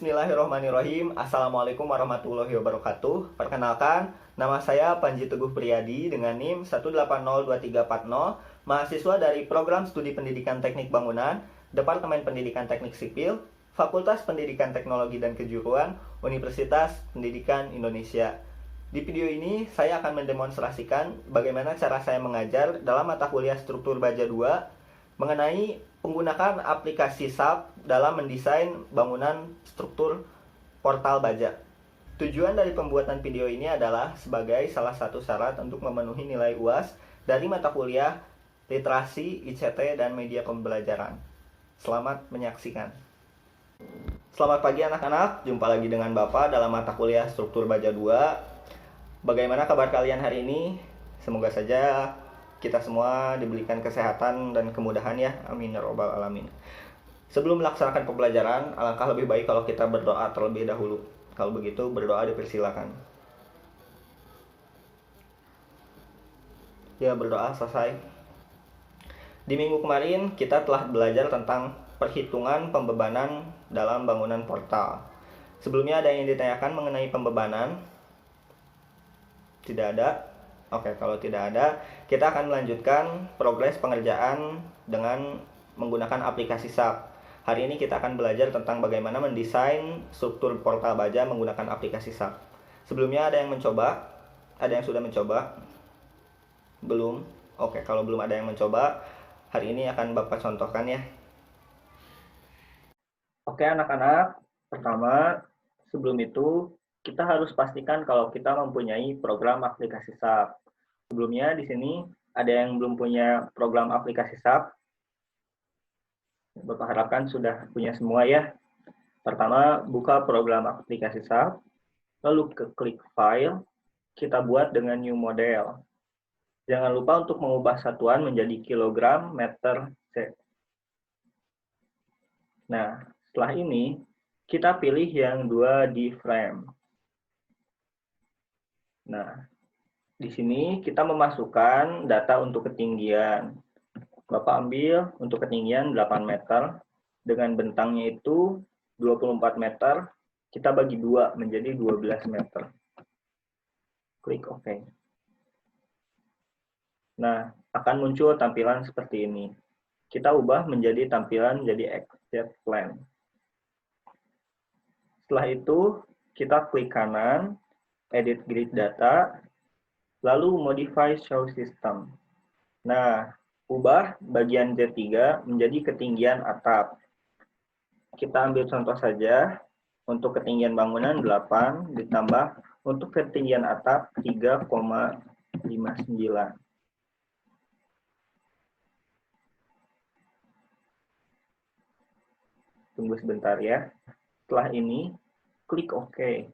Bismillahirrahmanirrahim. Assalamualaikum warahmatullahi wabarakatuh. Perkenalkan, nama saya Panji Teguh Priyadi dengan NIM 1802340, mahasiswa dari Program Studi Pendidikan Teknik Bangunan, Departemen Pendidikan Teknik Sipil, Fakultas Pendidikan Teknologi dan Kejuruan, Universitas Pendidikan Indonesia. Di video ini, saya akan mendemonstrasikan bagaimana cara saya mengajar dalam mata kuliah struktur baja 2 mengenai menggunakan aplikasi SAP dalam mendesain bangunan struktur portal baja. Tujuan dari pembuatan video ini adalah sebagai salah satu syarat untuk memenuhi nilai UAS dari mata kuliah Literasi, ICT, dan Media Pembelajaran. Selamat menyaksikan. Selamat pagi anak-anak, jumpa lagi dengan Bapak dalam mata kuliah Struktur Baja 2. Bagaimana kabar kalian hari ini? Semoga saja kita semua diberikan kesehatan dan kemudahan ya, amin ya robbal alamin. Sebelum melaksanakan pembelajaran, alangkah lebih baik kalau kita berdoa terlebih dahulu. Kalau begitu, berdoa dipersilakan. Ya, berdoa selesai. Di minggu kemarin, kita telah belajar tentang perhitungan pembebanan dalam bangunan portal. Sebelumnya ada yang ditanyakan mengenai pembebanan? Tidak ada? Oke, kalau tidak ada, kita akan melanjutkan progres pengerjaan dengan menggunakan aplikasi SAP. Hari ini kita akan belajar tentang bagaimana mendesain struktur portal baja menggunakan aplikasi SAP. Sebelumnya ada yang mencoba? Ada yang sudah mencoba? Belum? Oke, kalau belum ada yang mencoba, hari ini akan Bapak contohkan ya. Oke anak-anak, pertama, sebelum itu kita harus pastikan kalau kita mempunyai program aplikasi SAP. Sebelumnya di sini ada yang belum punya program aplikasi SAP. Bapak harapkan sudah punya semua ya. Pertama, buka program aplikasi SAP, lalu klik File, kita buat dengan New Model. Jangan lupa untuk mengubah satuan menjadi kilogram, meter, C. Nah, setelah ini, kita pilih yang 2D frame. Nah, di sini kita memasukkan data untuk ketinggian. Bapak ambil untuk ketinggian 8 meter, dengan bentangnya itu 24 meter, kita bagi 2 menjadi 12 meter. Klik OK. Nah, akan muncul tampilan seperti ini. Kita ubah menjadi tampilan menjadi Exit Plan. Setelah itu, kita klik kanan, Edit Grid Data, lalu Modify Show System. Nah, ubah bagian Z3 menjadi ketinggian atap. Kita ambil contoh saja, untuk ketinggian bangunan 8, ditambah untuk ketinggian atap 3,59. Tunggu sebentar ya. Setelah ini, klik OK.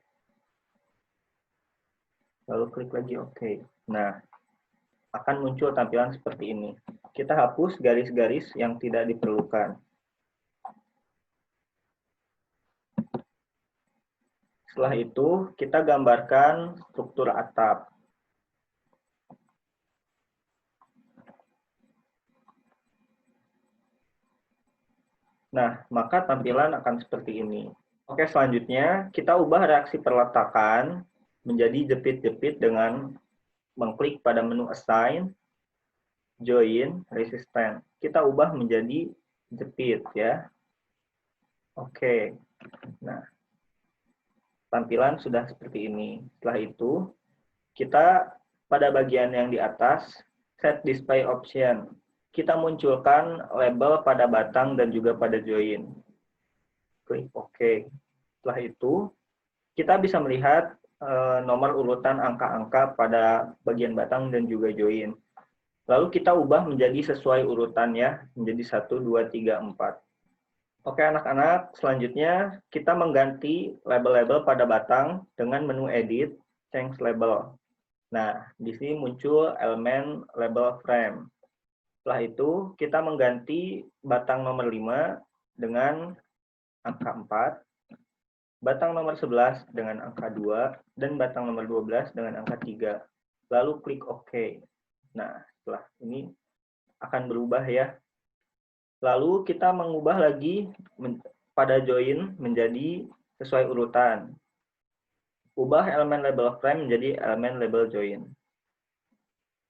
Lalu klik lagi OK. Nah, akan muncul tampilan seperti ini. Kita hapus garis-garis yang tidak diperlukan. Setelah itu, kita gambarkan struktur atap. Nah, maka tampilan akan seperti ini. Oke, selanjutnya kita ubah reaksi perletakan menjadi jepit-jepit dengan mengklik pada menu Assign, Join, Resistant. Kita ubah menjadi jepit ya. Oke. Nah, tampilan sudah seperti ini. Setelah itu, kita pada bagian yang di atas, Set Display Option. Kita munculkan label pada batang dan juga pada join. Klik OK. Setelah itu, kita bisa melihat nomor urutan angka-angka pada bagian batang dan juga join. Lalu kita ubah menjadi sesuai urutan ya, menjadi 1, 2, 3, 4. Oke anak-anak, selanjutnya kita mengganti label-label pada batang dengan menu Edit, Change Label. Nah, di sini muncul elemen label frame. Setelah itu, kita mengganti batang nomor 5 dengan angka 4, batang nomor 11 dengan angka 2, dan batang nomor 12 dengan angka 3. Lalu klik OK. Nah, setelah ini akan berubah ya. Lalu kita mengubah lagi pada join menjadi sesuai urutan. Ubah elemen label frame menjadi elemen label join.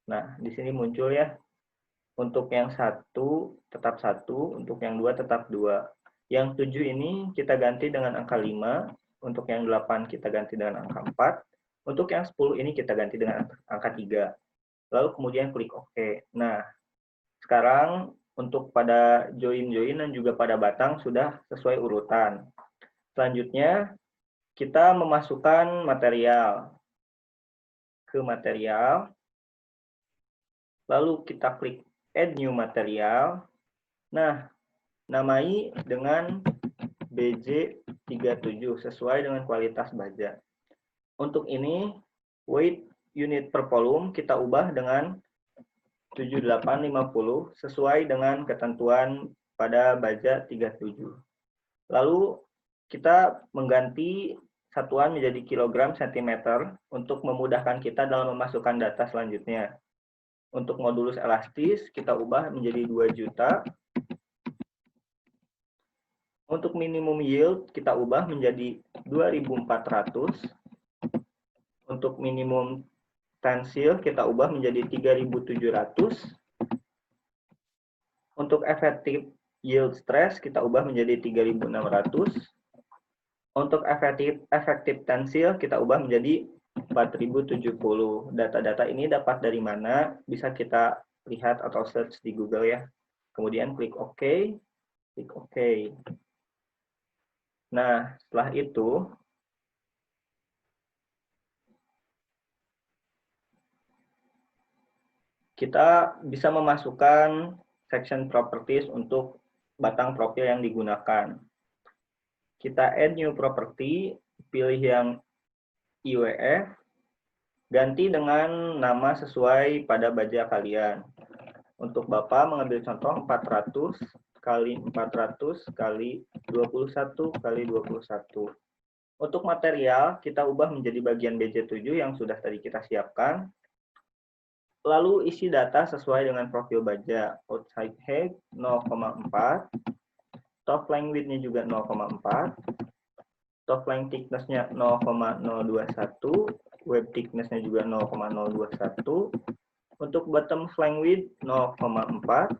Nah, di sini muncul ya. Untuk yang 1 tetap 1, untuk yang 2 tetap 2. Yang 7 ini kita ganti dengan angka 5, untuk yang 8 kita ganti dengan angka 4, untuk yang 10 ini kita ganti dengan angka 3. Lalu kemudian klik OK. Nah, sekarang untuk pada join-join dan juga pada batang sudah sesuai urutan. Selanjutnya, kita memasukkan material ke material, lalu kita klik Add New Material. Nah, namai dengan BJ37 sesuai dengan kualitas baja. Untuk ini, weight unit per volume kita ubah dengan 7850 sesuai dengan ketentuan pada baja 37. Lalu kita mengganti satuan menjadi kilogram sentimeter untuk memudahkan kita dalam memasukkan data selanjutnya. Untuk modulus elastis kita ubah menjadi 2 juta. Untuk minimum yield kita ubah menjadi 2400. Untuk minimum tensil kita ubah menjadi 3700. Untuk efektif yield stress kita ubah menjadi 3600. Untuk efektif tensil kita ubah menjadi 4070. Data-data ini dapat dari mana? Bisa kita lihat atau search di Google ya. Kemudian klik OK. Klik OK. Nah, setelah itu kita bisa memasukkan section properties untuk batang profil yang digunakan. Kita add new property, pilih yang IWF, ganti dengan nama sesuai pada baja kalian. Untuk Bapak mengambil contoh 400 kali 400 kali 21 kali 21. Untuk material, kita ubah menjadi bagian BJ7 yang sudah tadi kita siapkan. Lalu isi data sesuai dengan profil baja. Outside height 0,4. Top line width-nya juga 0,4. Top line thickness-nya 0,021. Web thickness-nya juga 0,021. Untuk bottom flank width 0,4.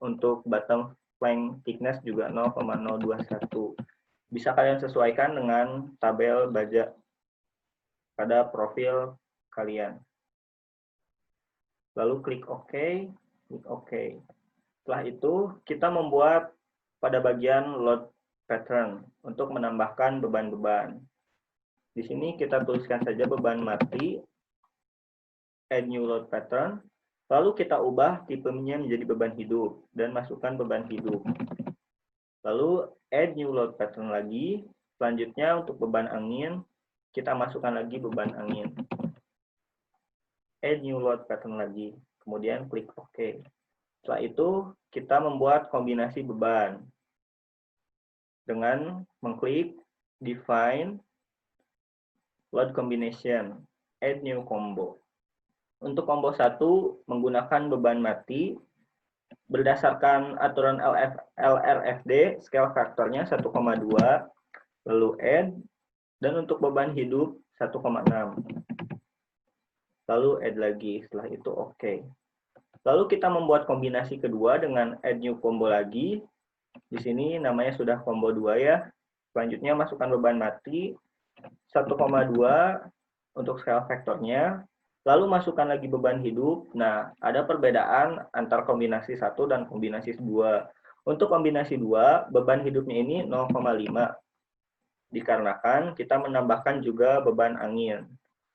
Untuk bottom flank thickness juga 0,021. Bisa kalian sesuaikan dengan tabel baja pada profil kalian. Lalu klik OK, klik OK. Setelah itu, kita membuat pada bagian load pattern untuk menambahkan beban-beban. Di sini kita tuliskan saja beban mati, add new load pattern, lalu kita ubah tipenya menjadi beban hidup, dan masukkan beban hidup. Lalu add new load pattern lagi, selanjutnya untuk beban angin, kita masukkan lagi beban angin. Add new load pattern lagi, kemudian klik OK. Setelah itu, kita membuat kombinasi beban dengan mengklik Define Load Combination, Add New Combo. Untuk combo 1 menggunakan beban mati berdasarkan aturan LRFD, scale faktornya 1,2, lalu add, dan untuk beban hidup 1,6. Lalu add lagi, setelah itu OK. Lalu kita membuat kombinasi kedua dengan add new combo lagi. Di sini namanya sudah combo 2 ya. Selanjutnya masukkan beban mati 1,2 untuk scale faktornya. Lalu masukkan lagi beban hidup. Nah, ada perbedaan antara kombinasi 1 dan kombinasi 2. Untuk kombinasi 2, beban hidupnya ini 0,5. Dikarenakan kita menambahkan juga beban angin.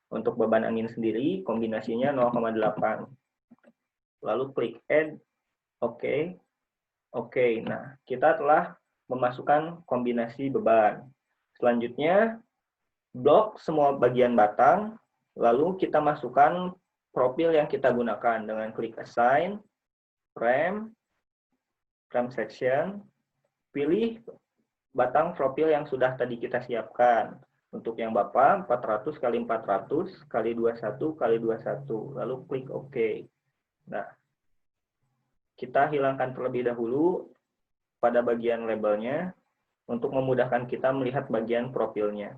Untuk beban angin sendiri, kombinasinya 0,8. Lalu klik Add, OK. Oke, nah kita telah memasukkan kombinasi beban. Selanjutnya, blok semua bagian batang, lalu kita masukkan profil yang kita gunakan dengan klik Assign, Frame, Frame Section, pilih batang profil yang sudah tadi kita siapkan. Untuk yang Bapak, 400 kali 400 kali 21 kali 21, lalu klik OK. Nah, kita hilangkan terlebih dahulu pada bagian labelnya. untuk memudahkan kita melihat bagian profilnya.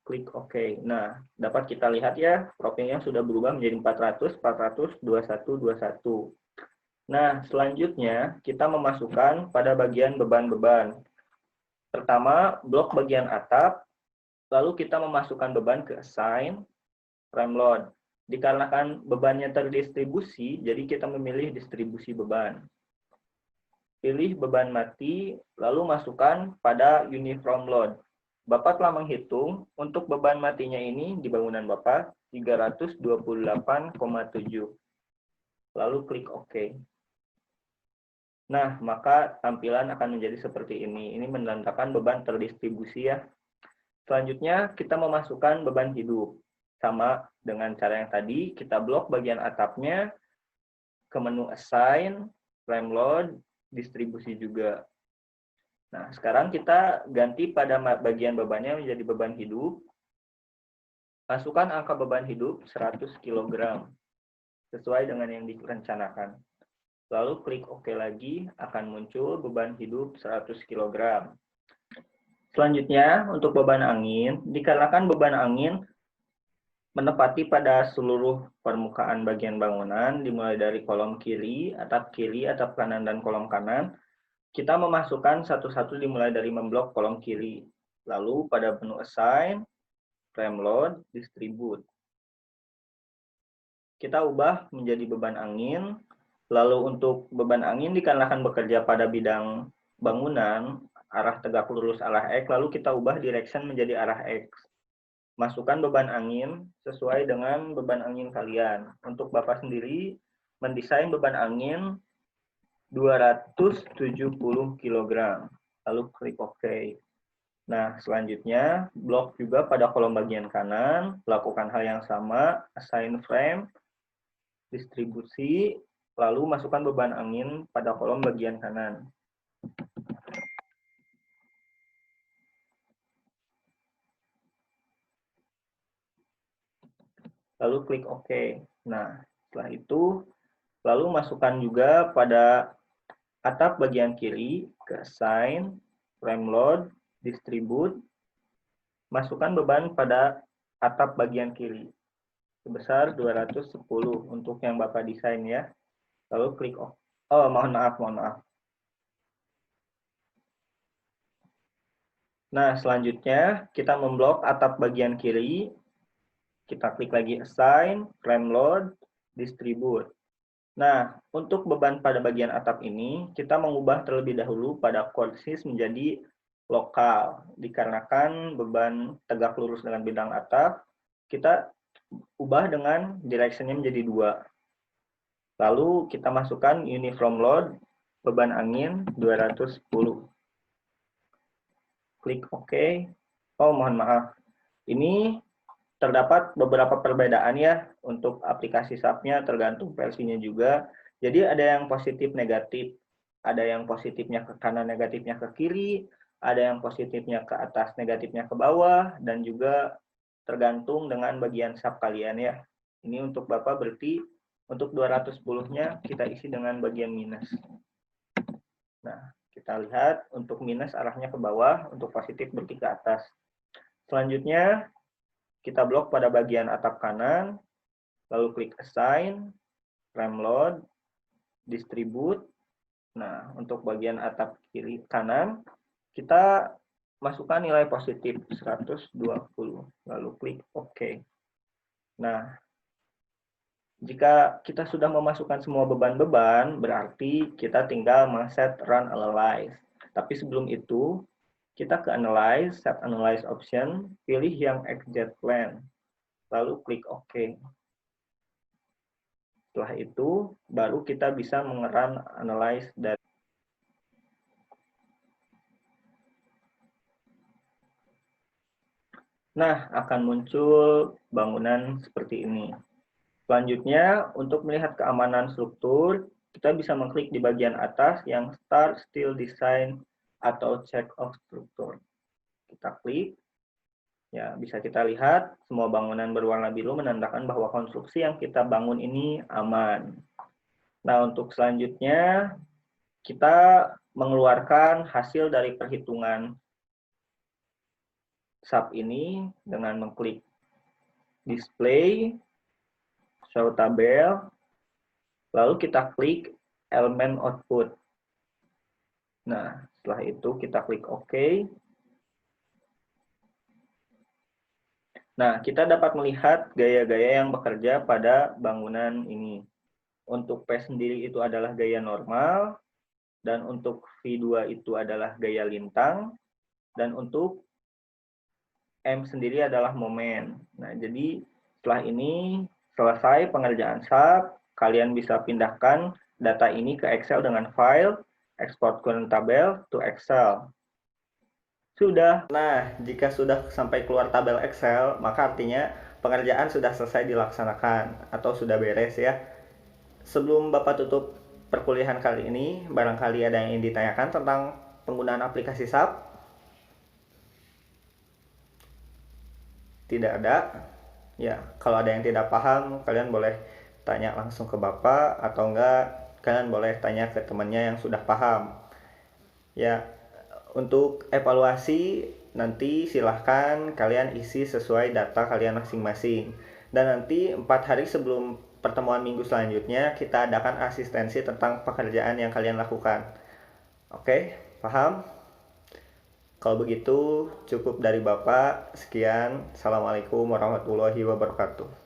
Klik OK. Nah, dapat kita lihat ya, profilnya sudah berubah menjadi 400, 400, 21, 21. Nah, selanjutnya kita memasukkan pada bagian beban-beban. Pertama, blok bagian atap, lalu kita memasukkan beban ke assign, frame load. Dikarenakan bebannya terdistribusi, jadi kita memilih distribusi beban. Pilih beban mati, lalu masukkan pada uniform load. Bapak telah menghitung untuk beban matinya ini di bangunan Bapak 328,7. Lalu klik OK. Nah, maka tampilan akan menjadi seperti ini. Ini menandakan beban terdistribusi ya. Selanjutnya, kita memasukkan beban hidup. Sama dengan cara yang tadi, kita blok bagian atapnya, ke menu assign, frame load, distribusi juga. Nah, sekarang kita ganti pada bagian bebannya menjadi beban hidup. Masukkan angka beban hidup 100 kg, sesuai dengan yang direncanakan. Lalu klik OK lagi, akan muncul beban hidup 100 kg. Selanjutnya, untuk beban angin, dikarenakan beban angin menepati pada seluruh permukaan bagian bangunan, dimulai dari kolom kiri, atap kanan, dan kolom kanan, kita memasukkan satu-satu dimulai dari memblok kolom kiri. Lalu pada menu assign, frame load, distribute. Kita ubah menjadi beban angin. Lalu untuk beban angin dikarenakan bekerja pada bidang bangunan, arah tegak lurus arah X, lalu kita ubah direction menjadi arah X. Masukkan beban angin sesuai dengan beban angin kalian. Untuk Bapak sendiri, mendesain beban angin 270 kg. Lalu klik OK. Nah, selanjutnya, blok juga pada kolom bagian kanan, lakukan hal yang sama, assign frame, distribusi, lalu masukkan beban angin pada kolom bagian kanan. Lalu klik OK. Nah, setelah itu, lalu masukkan juga pada atap bagian kiri ke assign, frame load, distribute, masukkan beban pada atap bagian kiri sebesar 210 untuk yang Bapak desain ya. Lalu klik OK. Oh, mohon maaf. Nah, selanjutnya kita memblok atap bagian kiri. Kita klik lagi assign, frame load, distribute. Nah, untuk beban pada bagian atap ini, kita mengubah terlebih dahulu pada coordinates menjadi lokal. Dikarenakan beban tegak lurus dengan bidang atap, kita ubah dengan direction-nya menjadi 2. Lalu kita masukkan uniform load, beban angin 210. Klik OK. Oh, mohon maaf. Ini terdapat beberapa perbedaan ya untuk aplikasi SAP-nya, tergantung versinya juga. Jadi ada yang positif negatif, ada yang positifnya ke kanan, negatifnya ke kiri, ada yang positifnya ke atas, negatifnya ke bawah, dan juga tergantung dengan bagian SAP kalian ya. Ini untuk Bapak berarti untuk 210-nya kita isi dengan bagian minus. Nah, kita lihat untuk minus arahnya ke bawah, untuk positif berarti ke atas. Selanjutnya, kita blok pada bagian atap kanan, lalu klik assign, frame load, distribute. Nah, untuk bagian atap kiri kanan, kita masukkan nilai positif 120, lalu klik OK. Nah, jika kita sudah memasukkan semua beban-beban, berarti kita tinggal men-set run analyze. Tapi sebelum itu, kita ke Analyze, Set Analyze Option, pilih yang Exit Plan, lalu klik OK. Setelah itu, baru kita bisa mengerun Analyze dari. Nah, akan muncul bangunan seperti ini. Selanjutnya, untuk melihat keamanan struktur, kita bisa mengklik di bagian atas yang Start Still Design atau Check of Structure. Kita klik, ya bisa kita lihat semua bangunan berwarna biru menandakan bahwa konstruksi yang kita bangun ini aman. Nah, untuk selanjutnya kita mengeluarkan hasil dari perhitungan SAP ini dengan mengklik display, show tabel, lalu kita klik elemen output. Nah, setelah itu kita klik OK. Nah, kita dapat melihat gaya-gaya yang bekerja pada bangunan ini. Untuk P sendiri itu adalah gaya normal, dan untuk V2 itu adalah gaya lintang, dan untuk M sendiri adalah momen. Nah, jadi setelah ini selesai pengerjaan SAP, kalian bisa pindahkan data ini ke Excel dengan file export current tabel to Excel. Sudah. Nah, jika sudah sampai keluar tabel Excel, maka artinya pengerjaan sudah selesai dilaksanakan atau sudah beres ya. Sebelum Bapak tutup perkuliahan kali ini, barangkali ada yang ingin ditanyakan tentang penggunaan aplikasi SAP? Tidak ada. Ya, kalau ada yang tidak paham, kalian boleh tanya langsung ke Bapak, atau enggak, kalian boleh tanya ke temannya yang sudah paham. Ya, untuk evaluasi nanti silahkan kalian isi sesuai data kalian masing-masing. Dan nanti 4 hari sebelum pertemuan minggu selanjutnya, kita adakan asistensi tentang pekerjaan yang kalian lakukan. Oke, paham? Kalau begitu, cukup dari Bapak. Sekian. Assalamualaikum warahmatullahi wabarakatuh.